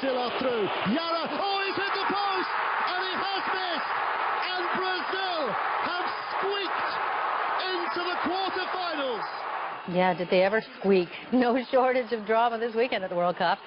Brazil are through. Yara, oh, he's hit the post, and he has missed. And Brazil have squeaked into the quarterfinals. Yeah, did they ever squeak? No shortage of drama this weekend at the World Cup,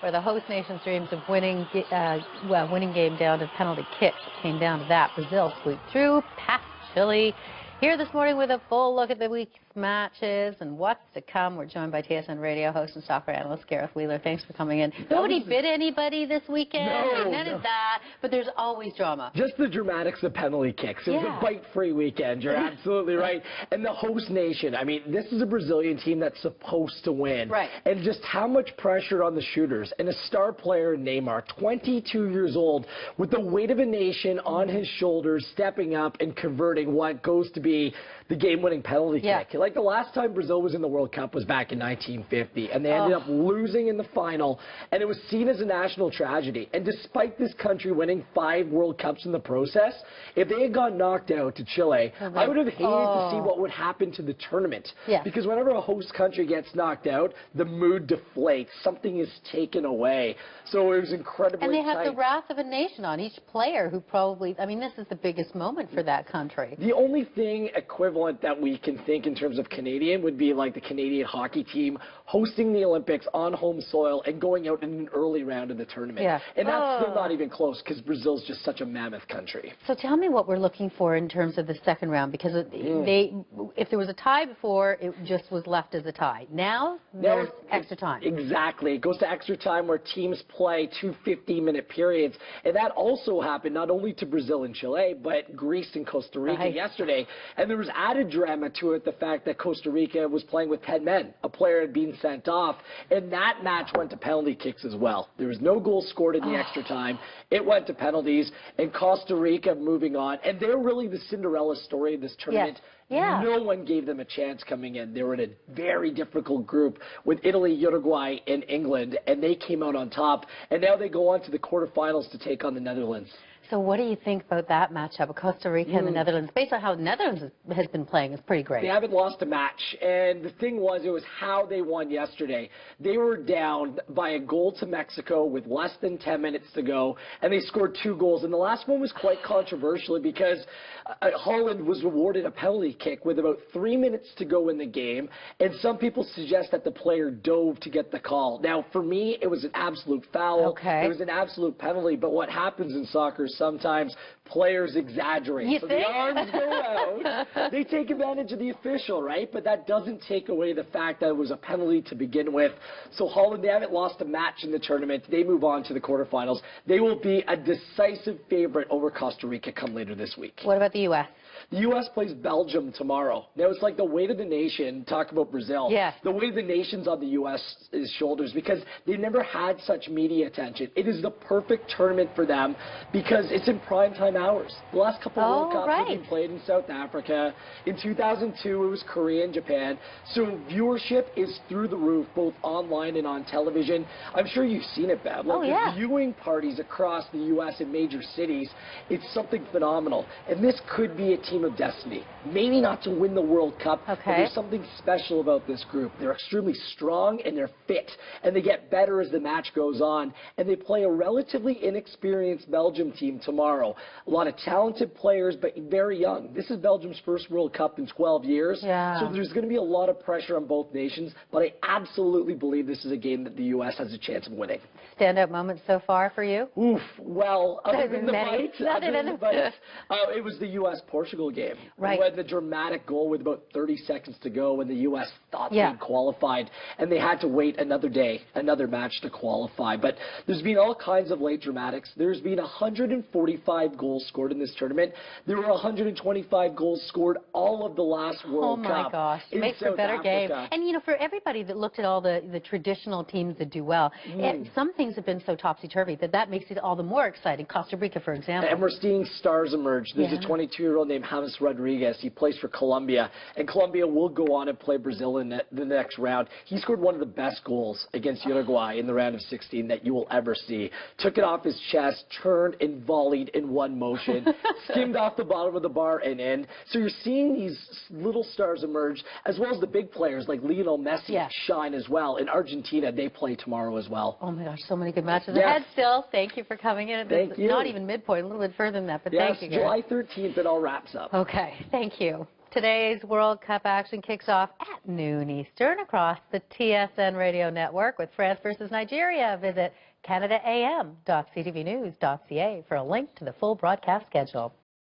where the host nation's dreams of winning game down to penalty kicks. It came down to that. Brazil squeaked through past Chile. Here this morning with a full look at the week's matches and what's to come. We're joined by TSN Radio host and soccer analyst Gareth. Thanks for coming in. Nobody bit anybody this weekend. None of that. But there's always drama. Just the dramatics of penalty kicks. It was a bite-free weekend. You're absolutely right. And the host nation. I mean, this is a Brazilian team that's supposed to win. Right. And just how much pressure on the shooters. And a star player, Neymar, 22 years old, with the weight of a nation on his shoulders, stepping up and converting what goes to be the game-winning penalty kick. Like the last time Brazil was in the World Cup was back in 1950, and they ended up losing in the final, and it was seen as a national tragedy. And despite this country winning 5 World Cups in the process, if they had got knocked out to Chile, I would have hated to see what would happen to the tournament. Because whenever a host country gets knocked out, the mood deflates. Something is taken away. So it was incredibly And they have the wrath of a nation on each player who probably, I mean, this is the biggest moment for that country. The only thing equivalent that we can think in terms of Canadian would be like the Canadian hockey team hosting the Olympics on home soil and going out in an early round of the tournament. And that's still not even close because Brazil's just such a mammoth country. So tell me what we're looking for in terms of the second round, because if there was a tie before, it just was left as a tie. Now there's extra time. Exactly. It goes to extra time where teams play 2 15-minute periods. And that also happened not only to Brazil and Chile, but Greece and Costa Rica yesterday. And there was added drama to it, the fact that Costa Rica was playing with 10 men. A player had been sent off, and that match went to penalty kicks as well. There was no goal scored in the extra time. It went to penalties, and Costa Rica moving on. And they're really the Cinderella story of this tournament. No one gave them a chance coming in. They were in a very difficult group with Italy, Uruguay, and England, and they came out on top. And now they go on to the quarterfinals to take on the Netherlands. So what do you think about that matchup, Costa Rica and the Netherlands? Based on how the Netherlands has been playing, it's pretty great. They haven't lost a match, and the thing was, it was how they won yesterday. They were down by a goal to Mexico with less than 10 minutes to go, and they scored 2 goals. And the last one was quite controversial because Holland was awarded a penalty kick with about 3 minutes to go in the game, and some people suggest that the player dove to get the call. Now, for me, it was an absolute foul. It was an absolute penalty, but what happens in soccer sometimes players exaggerate. So the arms go out. They take advantage of the official, right? But that doesn't take away the fact that it was a penalty to begin with. So Holland, they haven't lost a match in the tournament. They move on to the quarterfinals. They will be a decisive favorite over Costa Rica come later this week. What about the U.S.? The U.S. plays Belgium tomorrow. Now, it's like the weight of the nation, talk about Brazil. The weight of the nation's on the U.S.'s shoulders because they've never had such media attention. It is the perfect tournament for them because it's in primetime hours. The last couple of World Cups have been played in South Africa. In 2002, it was Korea and Japan. So viewership is through the roof, both online and on television. I'm sure you've seen it, Bev. Like the viewing parties across the U.S. in major cities, it's something phenomenal. And this could be a team of destiny. Maybe not to win the World Cup, but there's something special about this group. They're extremely strong and they're fit, and they get better as the match goes on, and they play a relatively inexperienced Belgium team tomorrow. A lot of talented players, but very young. This is Belgium's first World Cup in 12 years, so there's going to be a lot of pressure on both nations, but I absolutely believe this is a game that the U.S. has a chance of winning. Standout moments so far for you? Oof, well, other than the bite, it was the U.S.-Portugal game. Right. When the dramatic goal with about 30 seconds to go when the U.S. thought they qualified, and they had to wait another day, another match to qualify. But there's been all kinds of late dramatics. There's been 145 goals scored in this tournament. There were 125 goals scored all of the last World Cup. Oh, my gosh. It makes for a better game. And, you know, for everybody that looked at all the traditional teams that do well, some things have been so topsy-turvy that makes it all the more exciting. Costa Rica, for example. And we're seeing stars emerge. There's a 22-year-old named James Rodriguez. He plays for Colombia, and Colombia will go on and play Brazil in the next round. He scored one of the best goals against Uruguay in the round of 16 that you will ever see. Took it off his chest, turned, and volleyed in one motion, skimmed off the bottom of the bar and in. So you're seeing these little stars emerge, as well as the big players like Lionel Messi shine as well. In Argentina, they play tomorrow as well. Oh my gosh, so many good matches ahead still. Thank you for coming in. Thank you. Not even midpoint, a little bit further than that, but thank you, July 13th, it all wraps up. Okay, thank you. Today's World Cup action kicks off at noon Eastern across the TSN radio network with France versus Nigeria. Visit CanadaAM.ctvnews.ca for a link to the full broadcast schedule.